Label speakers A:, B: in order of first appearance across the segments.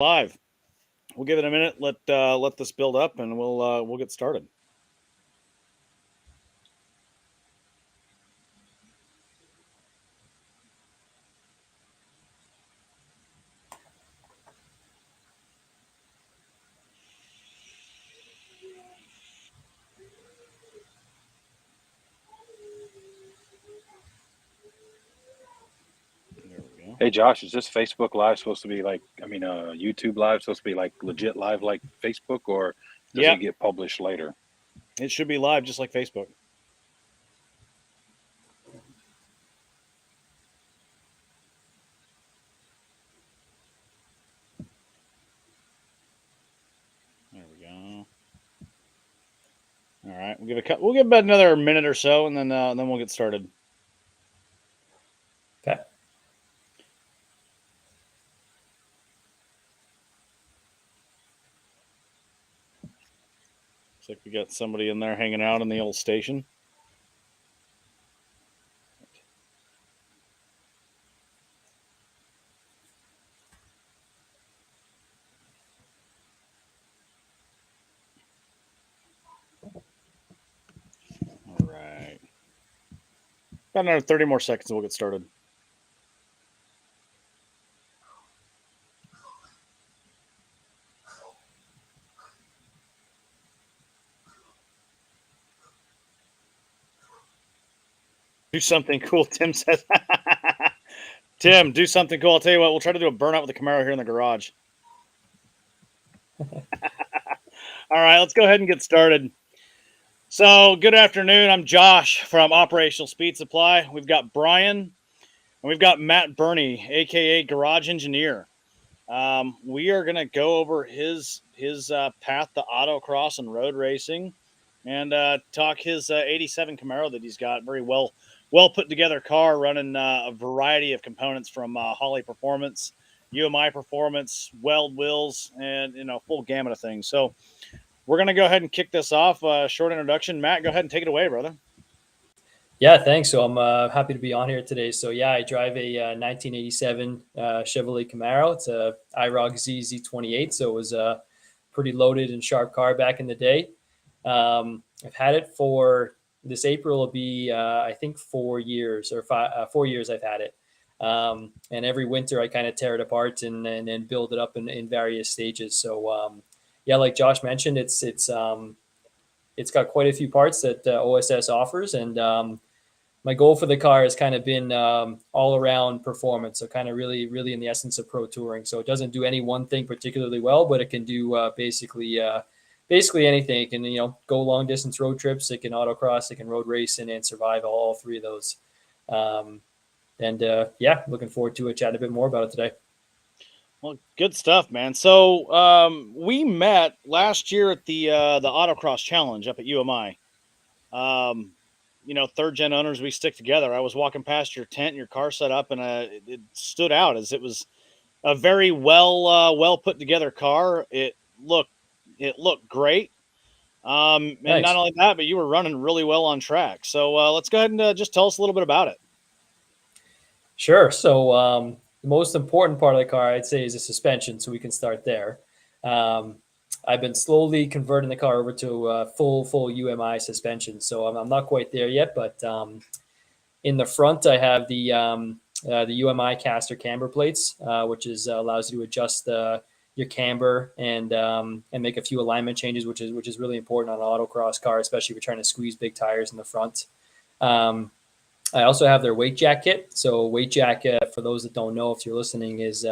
A: Live. We'll give it a minute. Let this build up, and we'll get started. There we go.
B: Hey Josh, is this Facebook Live supposed to be YouTube Live supposed to be like legit live like Facebook, or does
A: Yeah,
B: it get published later?
A: it should be live just like Facebook. There we go. All right, we'll give about another minute or so, and then we'll get started.
C: Okay.
A: Looks like we got somebody in there hanging out in the old station. All right. About another 30 more seconds and we'll get started. Do something cool, Tim says. Tim, do something cool. I'll tell you what, we'll try to do a burnout with the Camaro here in the garage. All right, let's go ahead and get started. So, good afternoon. I'm Josh from Operational Speed Supply. We've got Brian, and we've got Matt Birne, AKA Garage Engineer. We are going to go over his path to autocross and road racing, and talk his 87 Camaro that he's got. Very well put together car, running a variety of components from Holley Performance, UMI Performance, Weld Wheels, and full gamut of things. So we're going to go ahead and kick this off. Short introduction. Matt, go ahead and take it away, brother.
C: Yeah, thanks. So I'm happy to be on here today. So yeah, I drive a 1987 Chevrolet Camaro. It's a IROC Z28. So it was a pretty loaded and sharp car back in the day. I've had it for this April will be, I think 4 years or 4 years I've had it. And every winter I kind of tear it apart and then build it up in various stages. So yeah, like Josh mentioned, it's got quite a few parts that OSS offers, and my goal for the car has kind of been all around performance. So kind of really in the essence of pro touring. So it doesn't do any one thing particularly well, but it can do basically anything. It can go long distance road trips. It can autocross. It can road race and survive all three of those. Yeah, looking forward to chat a bit more about it today.
A: Well, good stuff, man. So we met last year at the Autocross Challenge up at UMI. Third gen owners, we stick together. I was walking past your tent and your car set up, and it stood out as it was a very well put together car. It looked great. And
C: Thanks.
A: not only that, but you were running really well on track. So let's go ahead and just tell us a little bit about it.
C: Sure. So the most important part of the car, I'd say, is the suspension. So we can start there. I've been slowly converting the car over to full UMI suspension. So I'm not quite there yet, but in the front, I have the UMI caster camber plates, which allows you to adjust your camber and make a few alignment changes, which is really important on an autocross car, especially if you're trying to squeeze big tires in the front. I also have their weight jack kit. So weight jack, for those that don't know, if you're listening, is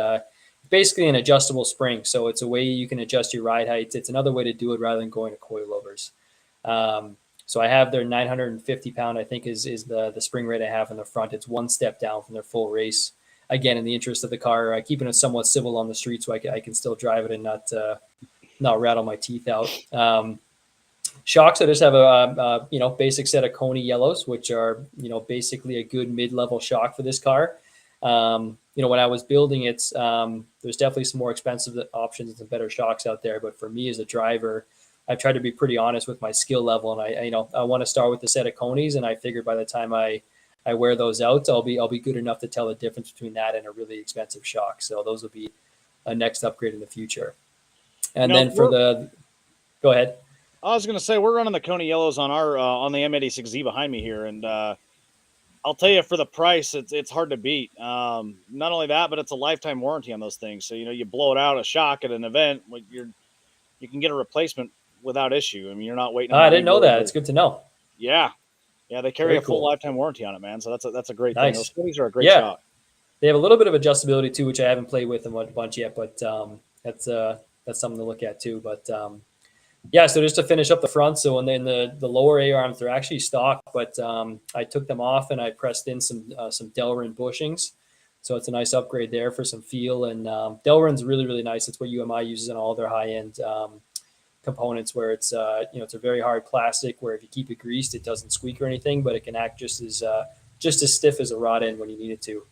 C: basically an adjustable spring. So it's a way you can adjust your ride height. It's another way to do it rather than going to coilovers. So I have their 950 pound, I think is the spring rate I have in the front. It's one step down from their full race. Again, in the interest of the car, keeping it somewhat civil on the street so I can still drive it and not rattle my teeth out. Shocks, I just have a basic set of Coney yellows, which are basically a good mid-level shock for this car. When I was building it, there's definitely some more expensive options and better shocks out there. But for me as a driver, I've tried to be pretty honest with my skill level, and I want to start with a set of Coneys, and I figured by the time I wear those out, I'll be good enough to tell the difference between that and a really expensive shock. So those will be a next upgrade in the future. And
A: No,
C: then for go ahead.
A: I was going to say, we're running the Coney Yellows on our on the M86Z behind me here, and I'll tell you, for the price, it's hard to beat. Not only that, but it's a lifetime warranty on those things. So you blow it out a shock at an event, you can get a replacement without issue. I mean, you're not waiting on
C: I
A: the
C: didn't know
A: rebuild
C: that. It's good to know.
A: Yeah, they carry
C: Very
A: a full
C: cool.
A: lifetime warranty on it, man. So that's a great thing. Those
C: Nice.
A: Coney's are a great
C: Yeah.
A: shock.
C: They have a little bit of adjustability too, which I haven't played with a bunch yet, but that's something to look at too. But yeah, so just to finish up the front, so and then the lower A arms, they're actually stock, but I took them off and I pressed in some Delrin bushings, so it's a nice upgrade there for some feel. And Delrin's really nice. It's what UMI uses in all their high end components, where it's it's a very hard plastic where if you keep it greased, it doesn't squeak or anything, but it can act just as stiff as a rod end when you need it to.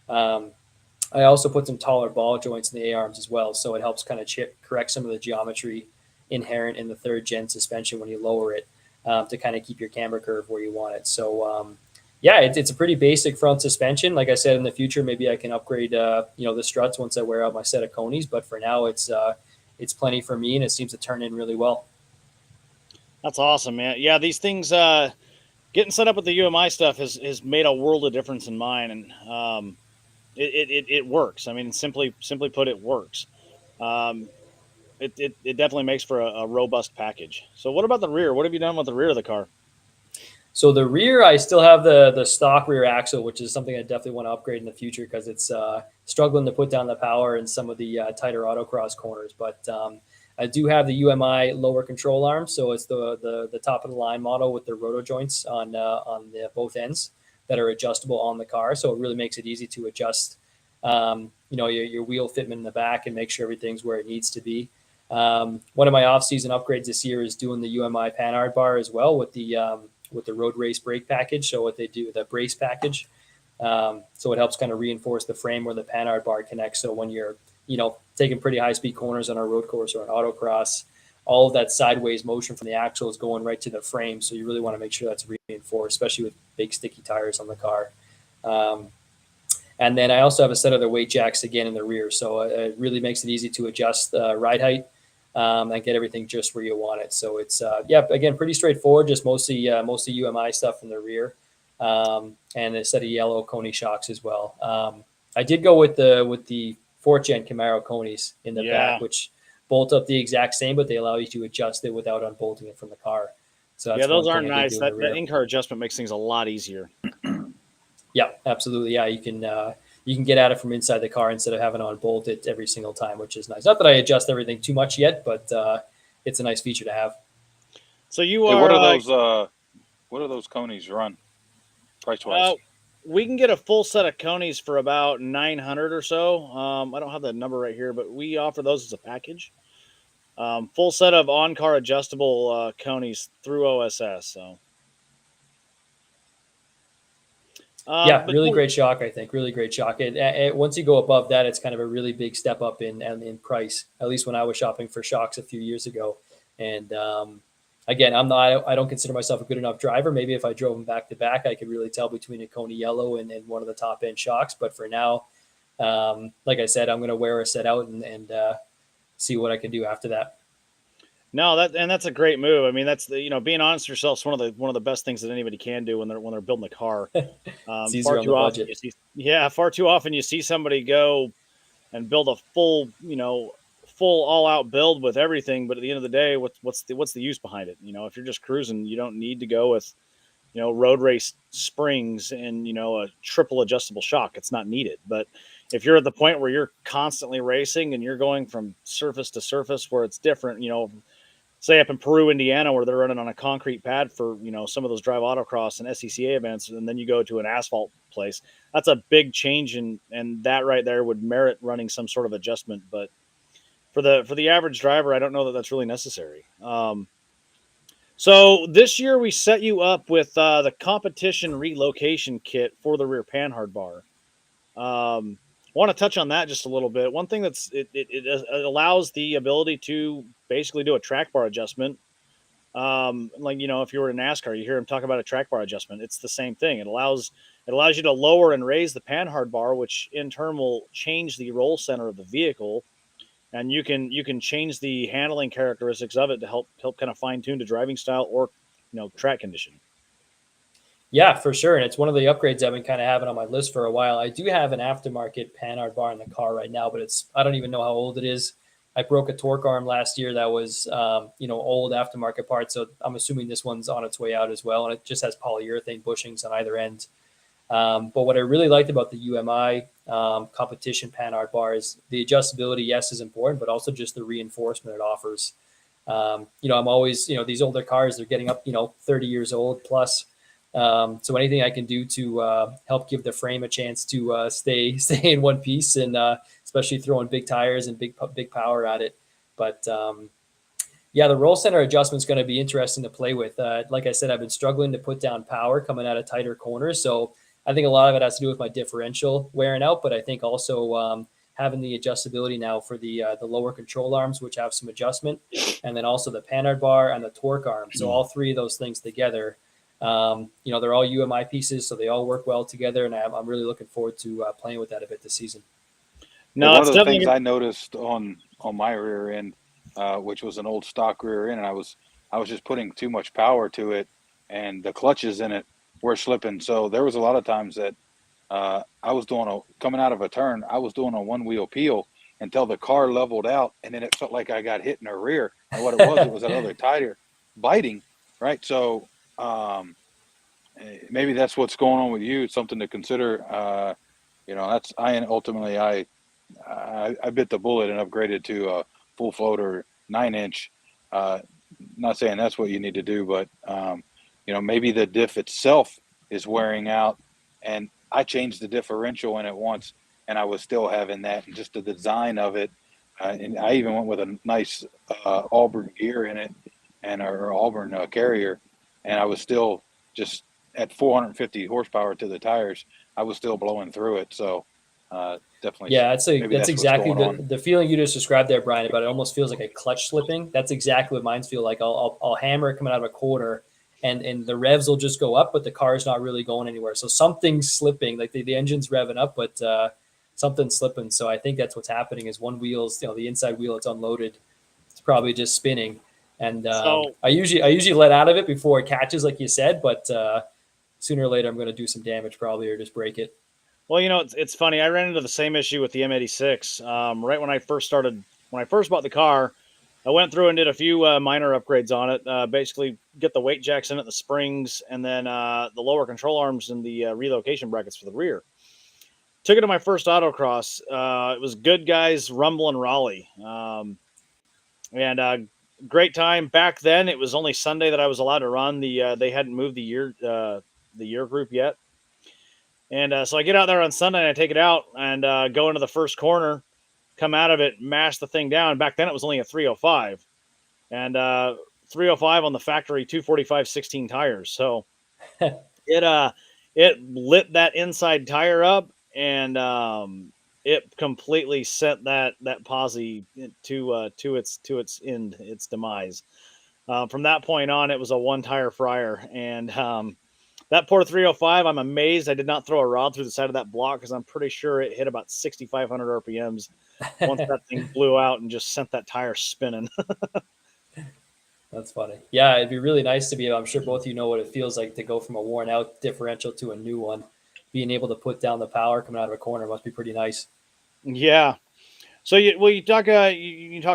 C: I also put some taller ball joints in the A-arms as well, so it helps kind of correct some of the geometry inherent in the third gen suspension when you lower it, to kind of keep your camber curve where you want it. So yeah, it's a pretty basic front suspension. Like I said, in the future, maybe I can upgrade the struts once I wear out my set of Coneys, but for now it's plenty for me, and it seems to turn in really well.
A: That's awesome, man. Yeah, these things, getting set up with the UMI stuff has made a world of difference in mine, and it works. I mean, simply put, it works. It definitely makes for a robust package. So what about the rear? What have you done with the rear of the car?
C: So the rear, I still have the stock rear axle, which is something I definitely want to upgrade in the future because it's struggling to put down the power in some of the tighter autocross corners. But I do have the UMI lower control arm, so it's the top of the line model with the roto joints on the both ends that are adjustable on the car. So it really makes it easy to adjust, your wheel fitment in the back and make sure everything's where it needs to be. One of my off-season upgrades this year is doing the UMI panhard bar as well with the road race brake package. So what they do, the brace package, so it helps kind of reinforce the frame where the panhard bar connects. So when you're taking pretty high speed corners on a road course or an autocross, all of that sideways motion from the axle is going right to the frame. So you really want to make sure that's reinforced, especially with big sticky tires on the car. And then I also have a set of the weight jacks again in the rear. So it really makes it easy to adjust ride height and get everything just where you want it. So it's, again, pretty straightforward, just mostly UMI stuff in the rear, and a set of yellow Coney shocks as well. I did go with the 4th gen Camaro Coneys in the back, which bolt up the exact same, but they allow you to adjust it without unbolting it from the car. So that's
A: those aren't nice. That in-car adjustment makes things a lot easier.
C: Yeah, absolutely. Yeah, you can get at it from inside the car instead of having to unbolt it every single time, which is nice. Not that I adjust everything too much yet, but it's a nice feature to have.
A: So you are.
B: Hey, what are those Coneys run price wise?
A: We can get a full set of Coneys for about $900 or so. I don't have the number right here, but we offer those as a package. Full set of on-car adjustable Coneys through OSS. So.
C: Really great shock. I think really great shock. Once you go above that, it's kind of a really big step up in price. At least when I was shopping for shocks a few years ago. And again, I don't consider myself a good enough driver. Maybe if I drove them back to back, I could really tell between a Coney Yellow and one of the top end shocks. But for now, like I said, I'm going to wear a set out and see what I can do after that.
A: No, that's a great move. I mean, that's being honest with yourself is one of the best things that anybody can do when they're building a car.
C: It's easier on the budget.
A: Far too often you see somebody go and build a full all out build with everything, but at the end of the day, what's the use behind it? If you're just cruising, you don't need to go with road race springs and a triple adjustable shock. It's not needed. But if you're at the point where you're constantly racing and you're going from surface to surface where it's different, say up in Peru, Indiana, where they're running on a concrete pad for, some of those drive autocross and SCCA events, and then you go to an asphalt place, that's a big change. And that right there would merit running some sort of adjustment. But for the average driver, I don't know that that's really necessary. So this year we set you up with the competition relocation kit for the rear panhard bar. I want to touch on that just a little bit. One thing it allows the ability to basically do a track bar adjustment. If you were in NASCAR, you hear them talk about a track bar adjustment. It's the same thing. It allows you to lower and raise the panhard bar, which in turn will change the roll center of the vehicle and you can change the handling characteristics of it to help kind of fine tune the driving style or track condition.
C: Yeah, for sure. And it's one of the upgrades I've been kind of having on my list for a while. I do have an aftermarket Panhard bar in the car right now, but I don't even know how old it is. I broke a torque arm last year that was, old aftermarket part. So I'm assuming this one's on its way out as well. And it just has polyurethane bushings on either end. But what I really liked about the UMI competition Panhard bar is the adjustability, yes, is important, but also just the reinforcement it offers. I'm always, these older cars, they're getting up, 30 years old plus. So anything I can do to help give the frame a chance to stay in one piece, and especially throwing big tires and big power at it. But the roll center adjustment is going to be interesting to play with. Like I said, I've been struggling to put down power coming out of tighter corners. So I think a lot of it has to do with my differential wearing out, but I think also having the adjustability now for the lower control arms, which have some adjustment, and then also the Panhard bar and the torque arm. So all three of those things together, they're all UMI pieces, so they all work well together, and I'm really looking forward to playing with that a bit this season.
B: No, one of the things I noticed on my rear end, which was an old stock rear end, and I was just putting too much power to it, and the clutches in it were slipping. So there was a lot of times that I was coming out of a turn, I was doing a one wheel peel until the car leveled out, and then it felt like I got hit in the rear. And what it was that other tire biting, right? So maybe that's what's going on with you. It's something to consider. I bit the bullet and upgraded to a full floater 9-inch. Not saying that's what you need to do, but maybe the diff itself is wearing out, and I changed the differential in it once, and I was still having that, and just the design of it. And I even went with a nice Auburn gear in it, and or Auburn carrier, and I was still just at 450 horsepower to the tires. I was still blowing through it. So definitely.
C: Yeah, that's exactly the feeling you just described there, Brian, about it almost feels like a clutch slipping. That's exactly what mine feel like. I'll hammer it coming out of a corner, and the revs will just go up, but the car's not really going anywhere. So something's slipping, like the engine's revving up, but something's slipping. So I think that's what's happening is one wheel's, the inside wheel, it's unloaded. It's probably just spinning. And I usually let out of it before it catches, like you said, but sooner or later I'm going to do some damage probably, or just break it.
A: Well, it's funny. I ran into the same issue with the M86. Right when I first bought the car, I went through and did a few minor upgrades on it. Basically, get the weight jacks in it, the springs, and then the lower control arms and the relocation brackets for the rear. Took it to my first autocross. It was Good Guys Rumble and Raleigh, and great time. Back then, it was only Sunday that I was allowed to run. They hadn't moved the year group yet. And so I get out there on Sunday and I take it out and go into the first corner, come out of it, mash the thing down. Back then it was only a 305 and 305 on the factory 245 16 tires. So it lit that inside tire up, and it completely sent that posse to its end, its demise. From that point on, it was a one tire fryer, and that poor 305, I'm amazed I did not throw a rod through the side of that block, because I'm pretty sure it hit about 6,500 RPMs once that thing blew out and just sent that tire spinning.
C: That's funny. Yeah, it'd be really nice to be, I'm sure both of you know what it feels like to go from a worn out differential to a new one. Being able to put down the power coming out of a corner must be pretty nice.
A: Yeah. So you talk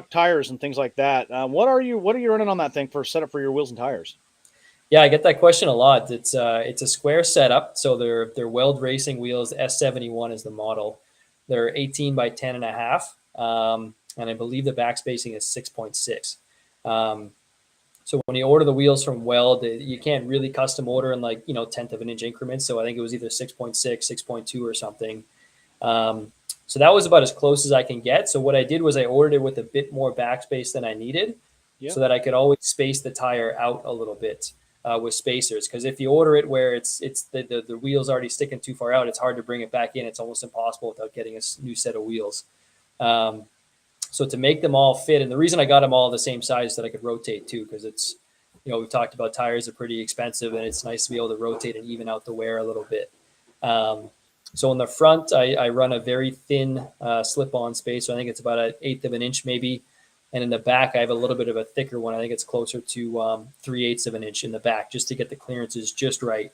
A: tires and things like that. What are you running on that thing for setup for your wheels and tires?
C: Yeah, I get that question a lot. It's a square setup, so they're Weld Racing wheels. S71 is the model. They're 18 by 10 and a half, and I believe the back spacing is 6.6. So when you order the wheels from Weld, you can't really custom order in tenth of an inch increments. So I think it was either 6.6, 6.2 or something. So that was about as close as I can get. So what I did was I ordered it with a bit more backspace than I needed, so that I could always space the tire out a little bit. With spacers, because if you order it where it's the wheels already sticking too far out, it's hard to bring it back in. It's almost impossible without getting a new set of wheels. So to make them all fit, and the reason I got them all the same size is that I could rotate too, because it's, we've talked about tires are pretty expensive, and it's nice to be able to rotate and even out the wear a little bit. So in the front, I run a very thin slip-on space. So I think it's about an eighth of an inch maybe. And in the back, I have a little bit of a thicker one. I think it's closer to 3/8 of an inch in the back, just to get the clearances just right.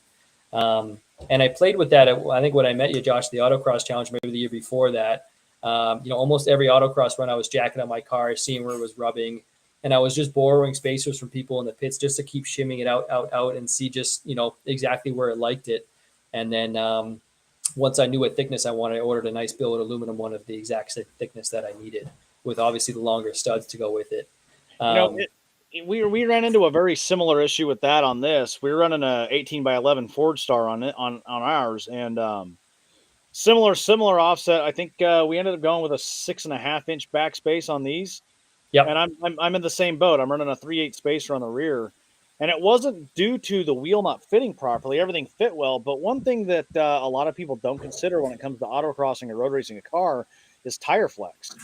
C: And I played with that. I think when I met you, Josh, the autocross challenge, maybe the year before that, almost every autocross run, I was jacking up my car, seeing where it was rubbing. And I was just borrowing spacers from people in the pits just to keep shimming it out, and see just, exactly where it liked it. And then once I knew what thickness I wanted, I ordered a nice billet aluminum one of the exact thickness that I needed, with obviously the longer studs to go with it.
A: We ran into a very similar issue with that on this. We were running a 18 by 11 Ford Star on it on ours, and similar offset. I think we ended up going with a 6.5 inch backspace on these.
C: Yep.
A: And I'm in the same boat. I'm running a 3/8 spacer on the rear, and it wasn't due to the wheel not fitting properly. Everything fit well, but one thing that a lot of people don't consider when it comes to autocrossing or road racing a car is tire flex.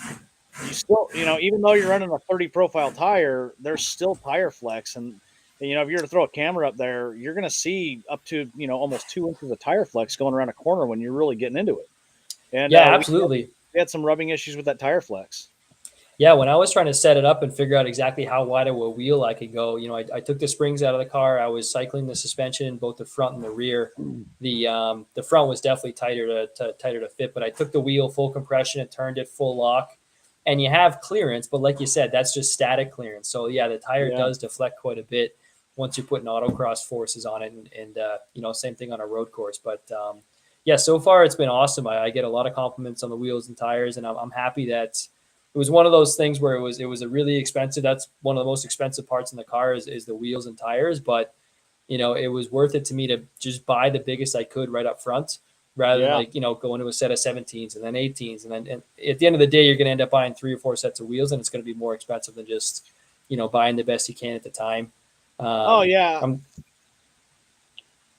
A: You still, even though you're running a 30 profile tire, there's still tire flex. And if you were to throw a camera up there, you're going to see up to, almost 2 inches of tire flex going around a corner when you're really getting into it. And
C: yeah, absolutely.
A: We had some rubbing issues with that tire flex.
C: Yeah, when I was trying to set it up and figure out exactly how wide of a wheel I could go, I took the springs out of the car. I was cycling the suspension, both the front and the rear. The front was definitely tighter to fit, but I took the wheel full compression and turned it full lock. And you have clearance, but like you said, that's just static clearance. So yeah, the tire does deflect quite a bit once you're putting autocross forces on it, and same thing on a road course. But yeah, so far it's been awesome. I get a lot of compliments on the wheels and tires, and I'm happy that it was one of those things where it was a really expensive. That's one of the most expensive parts in the car is the wheels and tires. But it was worth it to me to just buy the biggest I could right up front, rather than go into a set of 17s and then 18s. And at the end of the day, you're going to end up buying 3 or 4 sets of wheels, and it's going to be more expensive than just, buying the best you can at the time.
A: Yeah.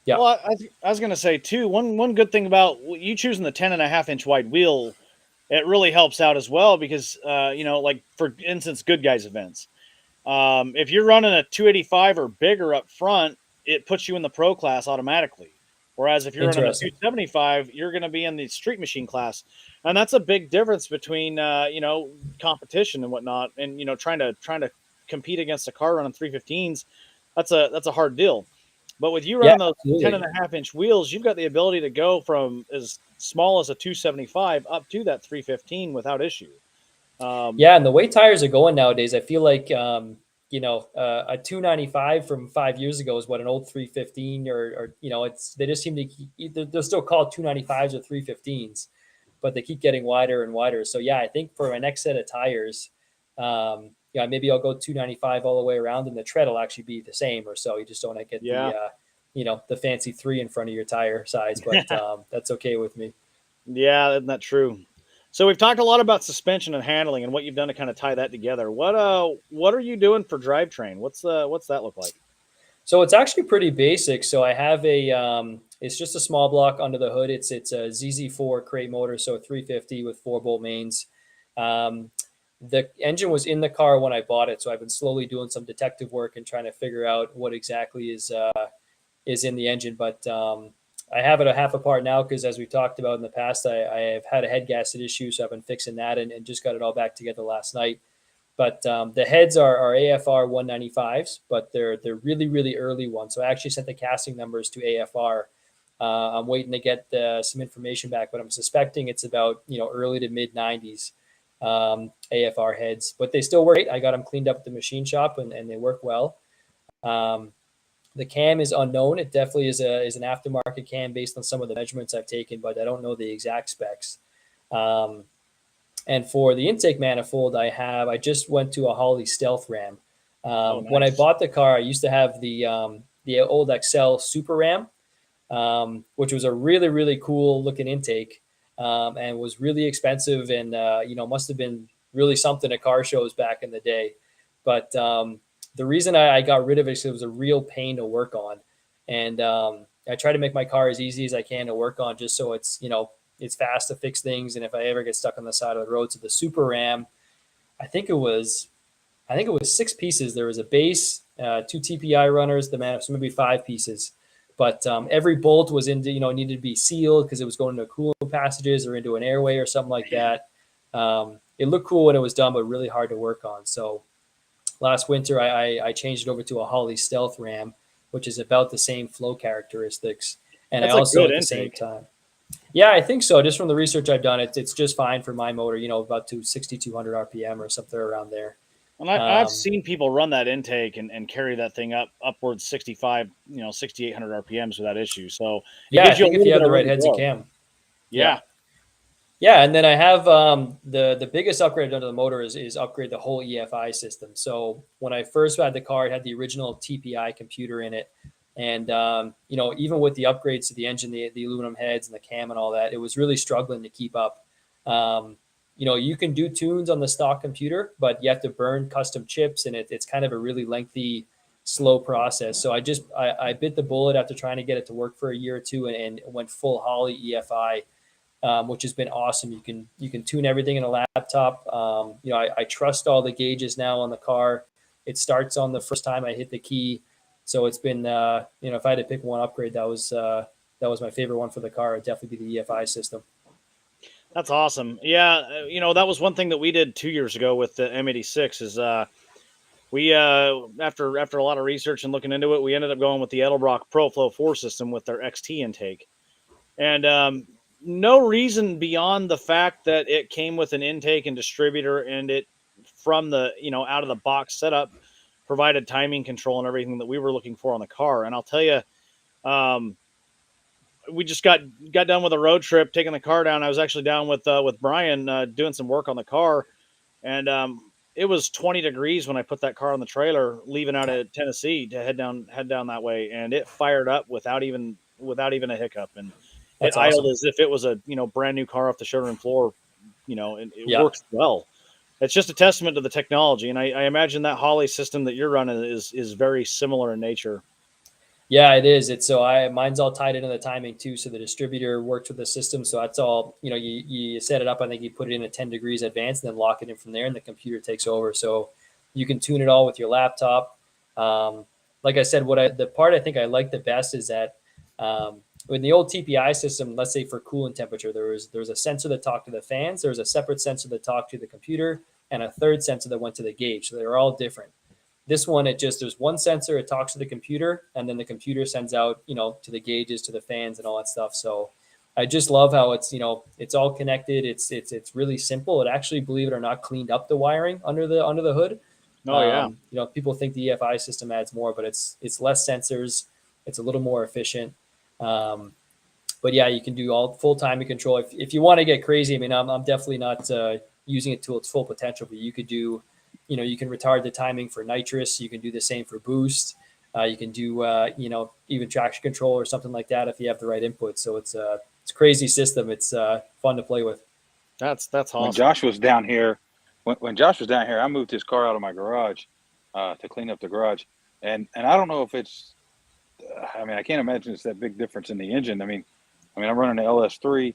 A: Well, I was going to say too, one good thing about you choosing the 10.5 inch wide wheel, it really helps out as well because, like for instance, good guys events. If you're running a 285 or bigger up front, it puts you in the pro class automatically. Whereas if you're running a 275, you're going to be in the street machine class. And that's a big difference between, competition and whatnot. And, trying to compete against a car running 315s, that's a hard deal. But with you running those 10.5 inch wheels, you've got the ability to go from as small as a 275 up to that 315 without issue.
C: And the way tires are going nowadays, I feel like, a 295 from 5 years ago is what an old 315 or they just seem to, they're still called 295s or 315s, but they keep getting wider and wider. So yeah, I think for my next set of tires, maybe I'll go 295 all the way around, and the tread will actually be the same or so. You just don't get the fancy 3 in front of your tire size, but that's okay with me.
A: Yeah, isn't that true? So we've talked a lot about suspension and handling and what you've done to kind of tie that together. What are you doing for drivetrain? What's that look like?
C: So it's actually pretty basic. So I have it's just a small block under the hood. It's a ZZ4 crate motor, so a 350 with 4-bolt mains. The engine was in the car when I bought it, so I've been slowly doing some detective work and trying to figure out what exactly is in the engine. But I have it a half apart now because, as we talked about in the past, I have had a head gasket issue, so I've been fixing that and just got it all back together last night. But the heads are AFR 195s, but they're really, really early ones. So I actually sent the casting numbers to AFR. I'm waiting to get some information back, but I'm suspecting it's about early to mid 90s AFR heads. But they still work great. I got them cleaned up at the machine shop, and they work well. The cam is unknown. It definitely is an aftermarket cam based on some of the measurements I've taken, but I don't know the exact specs. And for the intake manifold, I just went to a Holley Stealth Ram. Nice. When I bought the car, I used to have the old XL Super Ram, which was a really, really cool looking intake, and was really expensive and must have been really something at car shows back in the day. But the reason I got rid of it is it was a real pain to work on. And I try to make my car as easy as I can to work on, just so it's fast to fix things. And if I ever get stuck on the side of the road, so the Super Ram, I think it was 6 pieces. There was a base, 2 TPI runners, so maybe 5 pieces. But every bolt was into, needed to be sealed because it was going into coolant passages or into an airway or something like that. It looked cool when it was done, but really hard to work on. So last winter, I changed it over to a Holley Stealth ram, which is about the same flow characteristics. And
A: That's
C: I
A: a
C: also,
A: good
C: at the same
A: intake.
C: time, yeah, I think so. Just from the research I've done, it's just fine for my motor, about 6,200 RPM or something around there.
A: And I've seen people run that intake and carry that thing upwards 65, 6,800 RPMs without issue. So it
C: Yeah, I
A: gives you a
C: think if
A: little
C: you
A: bit
C: have
A: of
C: the right
A: room to
C: heads, you
A: grow.
C: can.
A: Yeah.
C: Yeah, and then I have the biggest upgrade I've done to the motor is upgrade the whole EFI system. So when I first had the car, it had the original TPI computer in it, and even with the upgrades to the engine, the aluminum heads and the cam and all that, it was really struggling to keep up. You can do tunes on the stock computer, but you have to burn custom chips, and it's kind of a really lengthy, slow process. So I bit the bullet after trying to get it to work for a year or two, and went full Holley EFI. Which has been awesome. You can tune everything in a laptop. I trust all the gauges now on the car. It starts on the first time I hit the key. So it's been if I had to pick one upgrade, that was my favorite one for the car. It'd definitely be the EFI system.
A: That's awesome. Yeah, that was one thing that we did 2 years ago with the M86 is we after a lot of research and looking into it, we ended up going with the Edelbrock ProFlow 4 system with their XT intake. And no reason beyond the fact that it came with an intake and distributor, and it from the out of the box setup provided timing control and everything that we were looking for on the car. And I'll tell you, we just got done with a road trip taking the car down. I was actually down with Brian doing some work on the car, and it was 20 degrees when I put that car on the trailer leaving out of Tennessee to head down that way, and it fired up without even a hiccup, and it
C: That's
A: idled
C: awesome.
A: as if it was a brand new car off the showroom floor. And it
C: Yeah.
A: works well. It's just a testament to the technology, and I imagine that Holley system that you're running is very similar in nature.
C: Yeah, it is. It's mine's all tied into the timing too. So the distributor works with the system. So that's all, you set it up. I think you put it in at 10 degrees advance and then lock it in from there, and the computer takes over. So you can tune it all with your laptop. Like I said, the part I think I like the best is that in the old TPI system, let's say for coolant temperature, there was a sensor that talked to the fans. There was a separate sensor that talked to the computer, and a third sensor that went to the gauge. So they were all different. This one, there's one sensor, it talks to the computer, and then the computer sends out, to the gauges, to the fans, and all that stuff. So I just love how it's all connected. It's really simple. It actually, believe it or not, cleaned up the wiring under the hood.
A: Oh yeah.
C: People think the EFI system adds more, but it's less sensors. It's a little more efficient. But yeah, you can do all full timing control. If you want to get crazy, I mean, I'm definitely not using it to its full potential, but you could do, you can retard the timing for nitrous. You can do the same for boost. You can do, even traction control or something like that if you have the right input. So it's a crazy system. It's fun to play with.
A: That's awesome.
B: When Josh was down here, I moved his car out of my garage to clean up the garage, and I don't know if it's. I mean, I can't imagine it's that big difference in the engine. I mean, I'm running an LS3.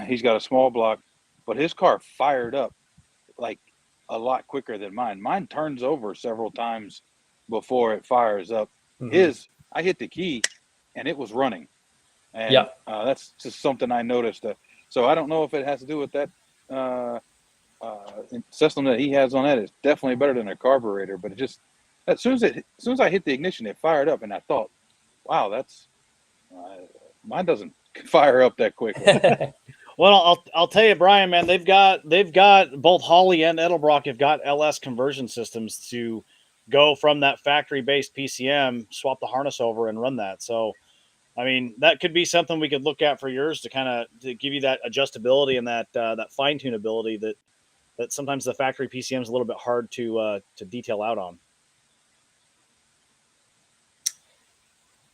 B: He's got a small block, but his car fired up like a lot quicker than mine. Mine turns over several times before it fires up.
C: Mm-hmm.
B: I hit the key and it was running. And
C: yeah,
B: that's just something I noticed. So I don't know if it has to do with that system that he has on that. It's definitely better than a carburetor, but it just, as soon as I hit the ignition, it fired up, and I thought, wow, that's mine doesn't fire up that quick.
A: Well, I'll tell you, Brian, man, they've got both Holley and Edelbrock have got LS conversion systems to go from that factory-based PCM, swap the harness over, and run that. So, I mean, that could be something we could look at for yours to give you that adjustability and that fine tunability that sometimes the factory PCM is a little bit hard to detail out on.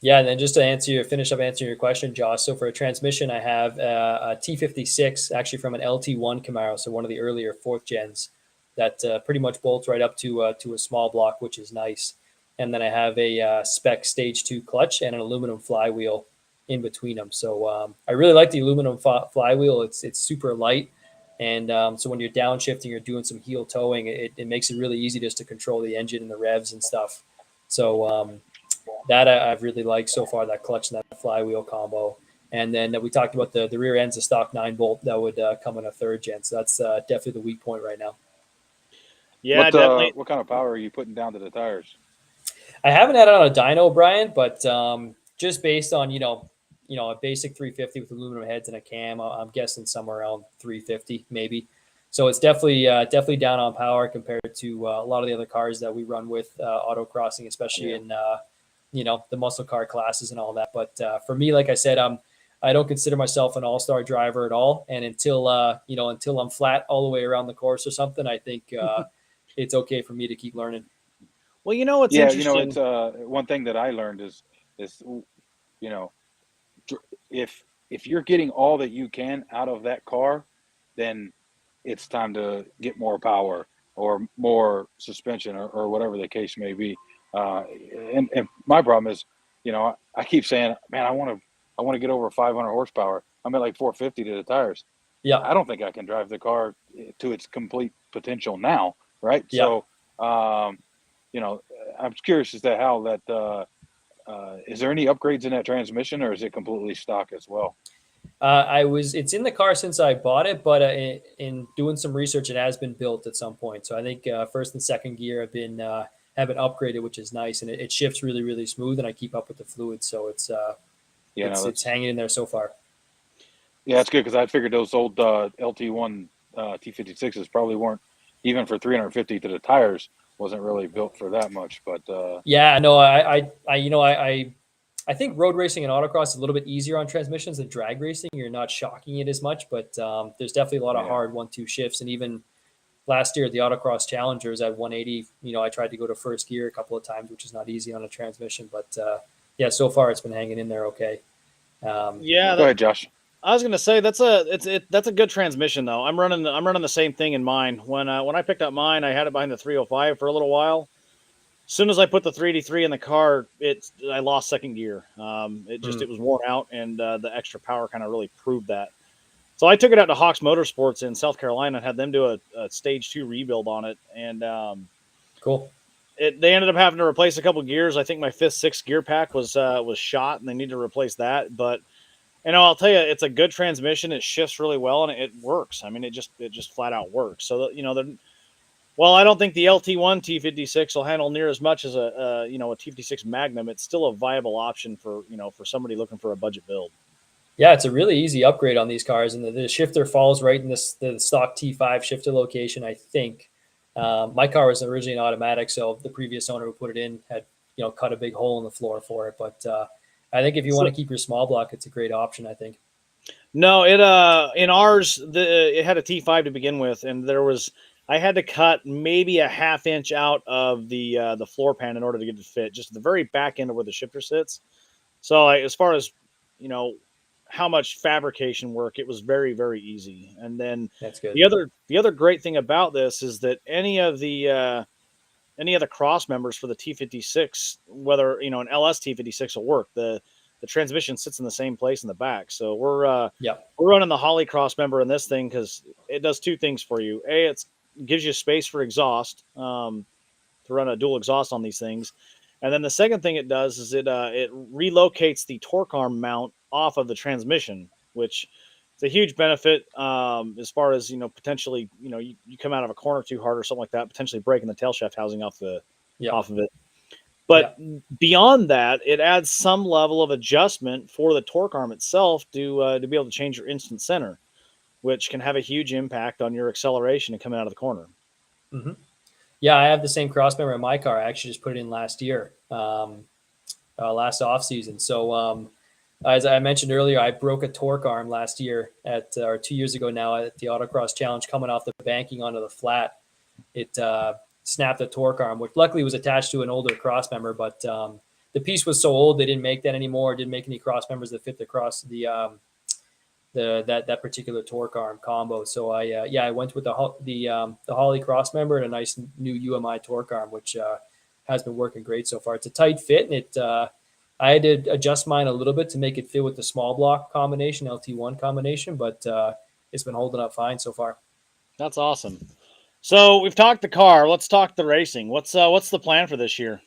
C: Yeah, and then just to finish up answering your question, Josh. So for a transmission, I have a T56, actually from an LT1 Camaro, so one of the earlier fourth gens that pretty much bolts right up to a small block, which is nice. And then I have a spec stage 2 clutch and an aluminum flywheel in between them. So I really like the aluminum flywheel. It's super light, and so when you're downshifting or doing some heel towing, it makes it really easy just to control the engine and the revs and stuff. So that I've really liked so far, that clutch and that flywheel combo. And then we talked about the rear end's a stock 9-bolt that would come in a 3rd gen. So that's definitely the weak point right now.
A: Yeah, definitely.
B: What kind of power are you putting down to the tires?
C: I haven't had it on a dyno, Brian, but just based on a basic 350 with aluminum heads and a cam, I'm guessing somewhere around 350 maybe. So it's definitely down on power compared to a lot of the other cars that we run with autocrossing, especially in the muscle car classes and all that. But for me, like I said, I don't consider myself an all-star driver at all, and until I'm flat all the way around the course or something, I think it's okay for me to keep learning.
A: Well, what's
B: Yeah,
A: interesting.
B: it's one thing that I learned is you know, if you're getting all that you can out of that car, then it's time to get more power or more suspension or whatever the case may be. And my problem is, I keep saying, man, I want to get over 500 horsepower. I'm at like 450 to the tires.
C: Yeah,
B: I don't think I can drive the car to its complete potential now, right?
C: yeah.
B: So, I'm curious as to how that. Is there any upgrades in that transmission, or is it completely stock as well?
C: It's in the car since I bought it, but in doing some research, it has been built at some point. So I think first and second gear have been upgraded, which is nice, and it shifts really, really smooth, and I keep up with the fluid, so it's hanging in there so far.
B: Yeah, that's good because I figured those old LT1 T56s probably weren't even for 350 to the tires. Wasn't really built for that much, but
C: yeah, no, I think road racing and autocross is a little bit easier on transmissions than drag racing. You're not shocking it as much, but there's definitely a lot of hard 1-2 shifts. And even last year at the autocross challengers at 180, I tried to go to first gear a couple of times, which is not easy on a transmission. But so far it's been hanging in there okay.
B: Go ahead, Josh.
A: I was gonna say that's a good transmission though. I'm running the same thing in mine. When I picked up mine, I had it behind the 305 for a little while. As soon as I put the 383 in the car, I lost second gear. It was worn out, and the extra power kind of really proved that. So I took it out to Hawks Motorsports in South Carolina and had them do a stage 2 rebuild on it. And
C: cool.
A: They ended up having to replace a couple gears. I think my 5th, 6th gear pack was shot, and they need to replace that. But I'll tell you, it's a good transmission. It shifts really well, and it works. I mean, it just flat out works. So I don't think the LT1 T56 will handle near as much as a T56 Magnum. It's still a viable option for somebody looking for a budget build.
C: Yeah, it's a really easy upgrade on these cars, and the shifter falls right in the stock T5 shifter location, I think. My car was originally an automatic, so the previous owner who put it in had cut a big hole in the floor for it. But I think if you want to keep your small block, it's a great option, I think.
A: No, it in ours it had a T5 to begin with, and I had to cut maybe a ½ inch out of the floor pan in order to get it to fit, just the very back end of where the shifter sits. So as far as how much fabrication work, it was very, very easy. And then
C: that's good.
A: The other great thing about this is that any of the cross members for the T56, whether an LS T56 will work, the transmission sits in the same place in the back. So we're running the Holly cross member in this thing because it does two things for you. It gives you space for exhaust to run a dual exhaust on these things. And then the second thing it does is it relocates the torque arm mount off of the transmission, which is a huge benefit as far as, potentially, you come out of a corner too hard or something like that, potentially breaking the tail shaft housing off of it. But beyond that, it adds some level of adjustment for the torque arm itself to be able to change your instant center, which can have a huge impact on your acceleration and coming out of the corner.
C: Mm-hmm. Yeah, I have the same cross member in my car. I actually just put it in last year, last off season. So as I mentioned earlier, I broke a torque arm last year or 2 years ago now at the Autocross Challenge, coming off the banking onto the flat. It snapped the torque arm, which luckily was attached to an older cross member, but the piece was so old they didn't make that anymore. Didn't make any cross members that fit that particular torque arm combo. So I went with the Holly cross member and a nice new UMI torque arm, which has been working great so far. It's a tight fit, and I had to adjust mine a little bit to make it fit with the small block combination, LT1 combination, but it's been holding up fine so far.
A: That's awesome. So we've talked the car. Let's talk the racing. What's the plan for this year?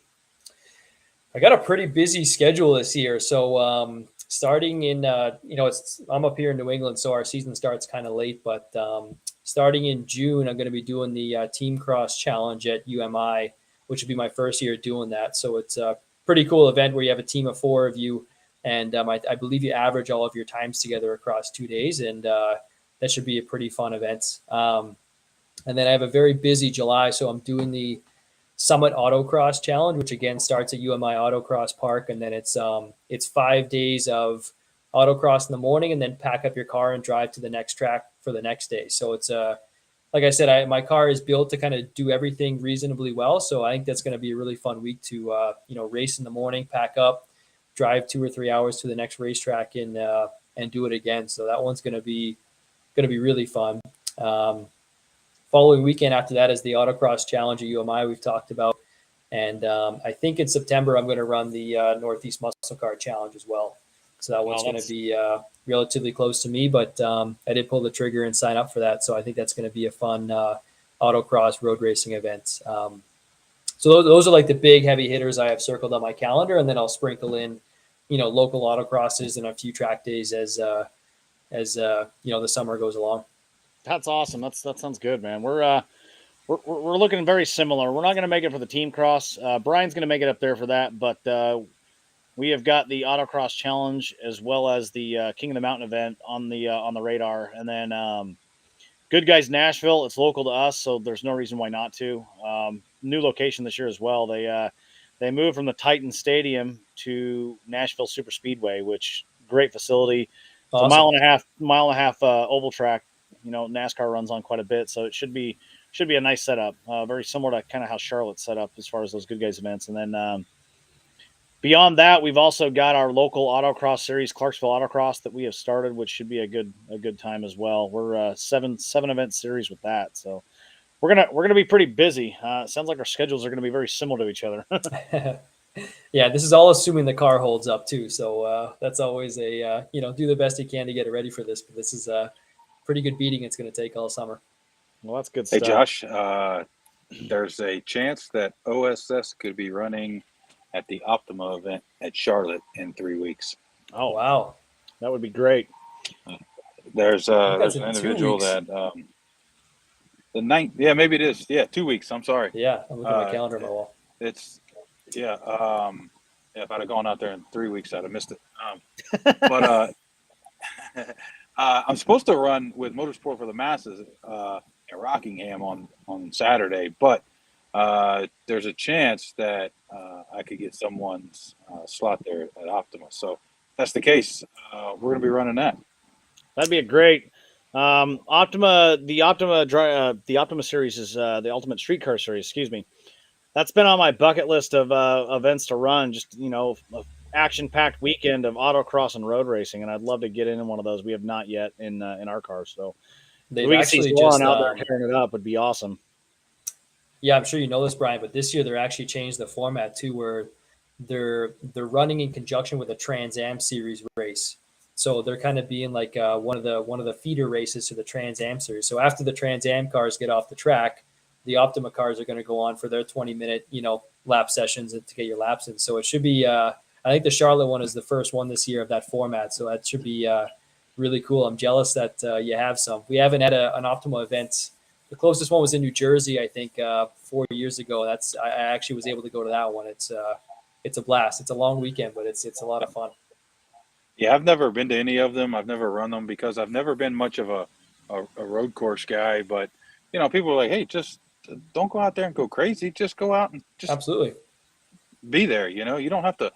C: I got a pretty busy schedule this year. So starting in, I'm up here in New England, so our season starts kind of late. But starting in June, I'm going to be doing the Team Cross Challenge at UMI, which will be my first year doing that. So it's a pretty cool event where you have a team of 4 of you, and I believe you average all of your times together across 2 days, and that should be a pretty fun event. And then I have a very busy July, so I'm doing the Summit Autocross Challenge, which again starts at UMI Autocross Park, and then it's 5 days of autocross in the morning, and then pack up your car and drive to the next track for the next day. So it's like I said, my car is built to kind of do everything reasonably well. So I think that's going to be a really fun week to race in the morning, pack up, drive 2 or 3 hours to the next racetrack, and do it again. So that one's going to be really fun. Following weekend after that is the Autocross Challenge at UMI we've talked about. And I think in September, I'm going to run the Northeast Muscle Car Challenge as well. So that one's going to be relatively close to me, but I did pull the trigger and sign up for that. So I think that's going to be a fun autocross road racing event. So those are like the big heavy hitters I have circled on my calendar. And then I'll sprinkle in, local autocrosses and a few track days as the summer goes along.
A: That's awesome. That sounds good, man. We're looking very similar. We're not going to make it for the team cross. Brian's going to make it up there for that, but we have got the Autocross Challenge as well as the King of the Mountain event on the radar, and then Good Guys Nashville. It's local to us, so there's no reason why not to. New location this year as well. They moved from the Titan Stadium to Nashville Super Speedway, which great facility. Awesome. It's a mile and a half oval track. NASCAR runs on quite a bit, so it should be a nice setup. Very similar to kind of how Charlotte's set up as far as those Good Guys events. And then beyond that, we've also got our local autocross series, Clarksville Autocross, that we have started, which should be a good time as well. We're seven event series with that, so we're gonna be pretty busy. It sounds like our schedules are gonna be very similar to each other.
C: Yeah, this is all assuming the car holds up too. So that's always a do the best you can to get it ready for this. But this is a pretty good beating it's going to take all summer.
A: Well, that's good stuff.
B: Hey, Josh, there's a chance that OSS could be running at the Optima event at Charlotte in 3 weeks.
C: Oh, wow.
A: That would be great.
B: There's an individual that the 9th. Yeah, maybe it is. Yeah, 2 weeks. I'm sorry.
C: Yeah, I'm looking at my calendar on my wall.
B: It's if I'd have gone out there in 3 weeks, I'd have missed it. But I'm supposed to run with Motorsport for the Masses at Rockingham on Saturday, but there's a chance that I could get someone's slot there at Optima. So if that's the case, we're going to be running that.
A: That'd be a great Optima. The Optima series is the Ultimate Streetcar Series. Excuse me. That's been on my bucket list of events to run. Just action-packed weekend of autocross and road racing, and I'd love to get in one of those. We have not yet in our cars, so
C: they've actually just
A: out there tearing it up would be awesome.
C: Yeah, I'm sure you know this, Brian, but this year they're actually changed the format too, where they're running in conjunction with a Trans Am Series race. So they're kind of being like one of the feeder races to the Trans Am Series. So after the Trans Am cars get off the track, the Optima cars are going to go on for their 20-minute lap sessions to get your laps in. So it should be. I think the Charlotte one is the first one this year of that format, so that should be really cool. I'm jealous that you have some. We haven't had an Optima event. The closest one was in New Jersey, I think, 4 years ago. I actually was able to go to that one. It's a blast. It's a long weekend, but it's a lot of fun.
B: Yeah, I've never been to any of them. I've never run them because I've never been much of a road course guy. But people are like, hey, just don't go out there and go crazy. Just go out and just
C: absolutely
B: be there. You don't have to.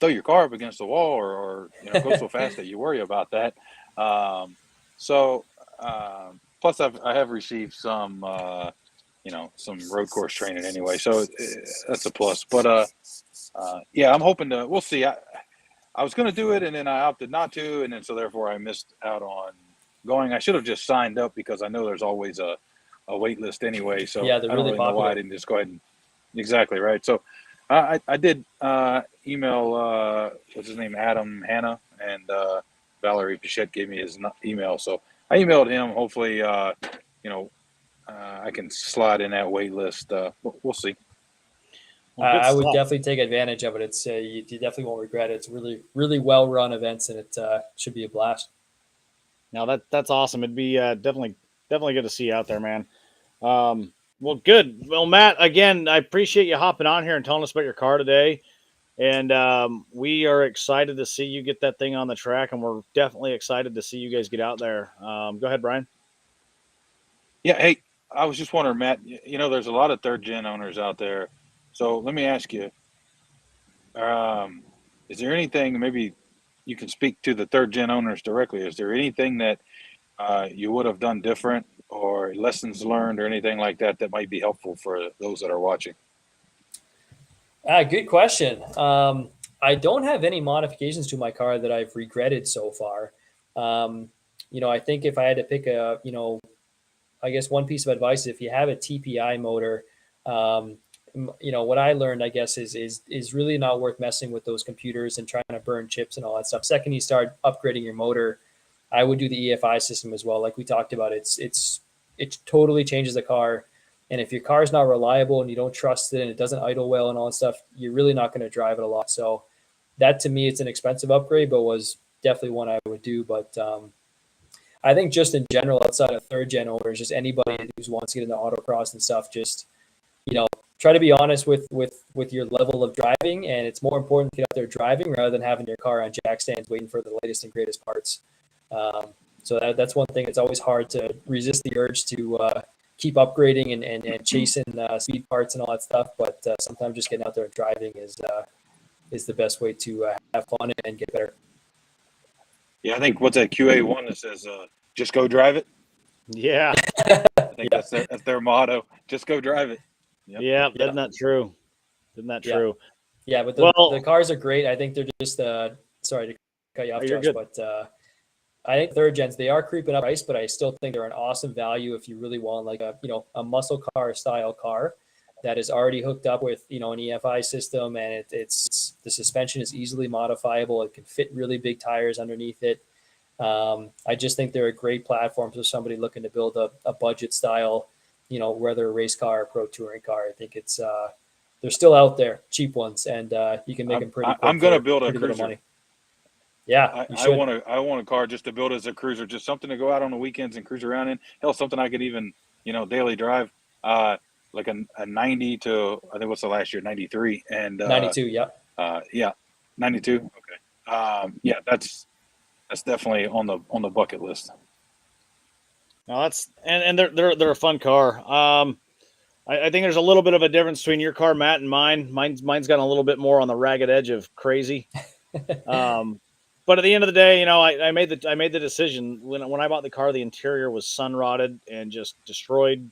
B: Throw your car up against the wall or go so fast that you worry about that. Plus I have received some, some road course training anyway. So that's a plus. But, I'm hoping we'll see. I was going to do it and then I opted not to. And then, so therefore I missed out on going. I should have just signed up because I know there's always a wait list anyway. So
C: yeah, they're really
B: I don't really know why I didn't just go ahead and exactly right. So, I did email, what's his name, Adam Hanna, and Valerie Pichette gave me his email. So I emailed him. Hopefully, I can slide in that wait list. We'll see.
A: Well, good
C: I would
A: stuff.
C: definitely take advantage of it. It's you definitely won't regret it. It's really, really well run events, and it should be a blast.
A: Now that's awesome. It'd be definitely good to see you out there, man. Well, good. Well, Matt, again, I appreciate you hopping on here and telling us about your car today. And we are excited to see you get that thing on the track, and we're definitely excited to see you guys get out there. Go ahead, Brian.
B: Yeah. Hey, I was just wondering, Matt. There's a lot of third gen owners out there. So let me ask you, is there anything, maybe you can speak to the third gen owners directly? Is there anything that you would have done different, or lessons learned, or anything like that that might be helpful for those that are watching?
C: Good question. I don't have any modifications to my car that I've regretted so far. I think if I had to pick I guess one piece of advice, if you have a TPI motor, what I learned, I guess, is really not worth messing with those computers and trying to burn chips and all that stuff. Second, you start upgrading your motor, I would do the EFI system as well. Like we talked about, it totally changes the car. And if your car is not reliable and you don't trust it and it doesn't idle well and all that stuff, you're really not going to drive it a lot. So that to me, it's an expensive upgrade, but was definitely one I would do. But I think just in general, outside of third gen owners, just anybody who wants to get into autocross and stuff, just try to be honest with your level of driving. And it's more important to get out there driving rather than having your car on jack stands waiting for the latest and greatest parts. So that's one thing. It's always hard to resist the urge to keep upgrading and chasing speed parts and all that stuff. But sometimes just getting out there and driving is the best way to have fun and get better.
B: Yeah, I think what's that QA1 that says, just go drive it?
A: Yeah.
B: I think that's their motto. Just go drive it.
A: Yep. Yeah, isn't that true? Isn't that true?
C: Yeah, but the cars are great. I think they're just sorry to cut you off, Josh, but I think third gens, they are creeping up price, but I still think they're an awesome value if you really want like a muscle car style car that is already hooked up with an EFI system, and it's the suspension is easily modifiable. It can fit really big tires underneath it. I just think they're a great platform for somebody looking to build a budget style, whether a race car or pro touring car. I think it's they're still out there, cheap ones, and you can make them pretty quick.
B: I'm going to build a cruiser.
C: Money. Yeah,
B: I want a car just to build as a cruiser, just something to go out on the weekends and cruise around in. Hell, something I could even daily drive. Like a 90 to, I think, what's the last year? 93 and
C: 92. Yeah.
B: 92. Okay. Yeah, that's definitely on the bucket list.
A: No, that's and they're a fun car. I think there's a little bit of a difference between your car, Matt, and mine. Mine's gotten a little bit more on the ragged edge of crazy. But at the end of the day, I made the decision when I bought the car. The interior was sun rotted and just destroyed.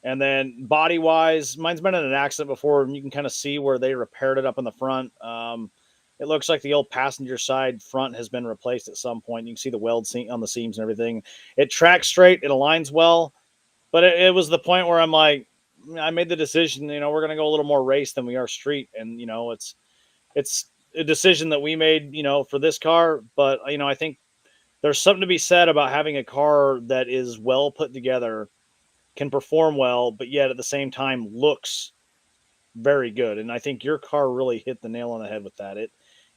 A: And then body wise, mine's been in an accident before, and you can kind of see where they repaired it up in the front. It looks like the old passenger side front has been replaced at some point. You can see the weld on the seams and everything. It tracks straight. It aligns well. But it was the point where I'm like, I made the decision, we're going to go a little more race than we are street. And, it's a decision that we made, for this car. But, I think there's something to be said about having a car that is well put together, can perform well, but yet at the same time looks very good. And I think your car really hit the nail on the head with that.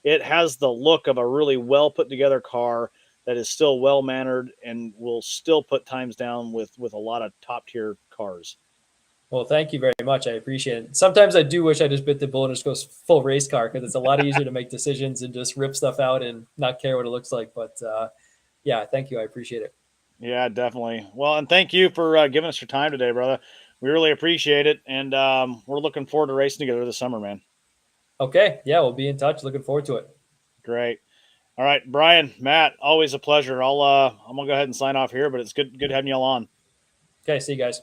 A: It has the look of a really well put together car that is still well mannered and will still put times down with a lot of top tier cars.
C: Well, thank you very much. I appreciate it. Sometimes I do wish I just bit the bullet and just goes full race car, because it's a lot easier to make decisions and just rip stuff out and not care what it looks like. But yeah, thank you. I appreciate it.
A: Yeah, definitely. Well, and thank you for giving us your time today, brother. We really appreciate it. And we're looking forward to racing together this summer, man.
C: Okay. Yeah, we'll be in touch. Looking forward to it.
A: Great. All right, Brian, Matt, always a pleasure. I'm going to go ahead and sign off here, but it's good having you all on.
C: Okay. See you guys.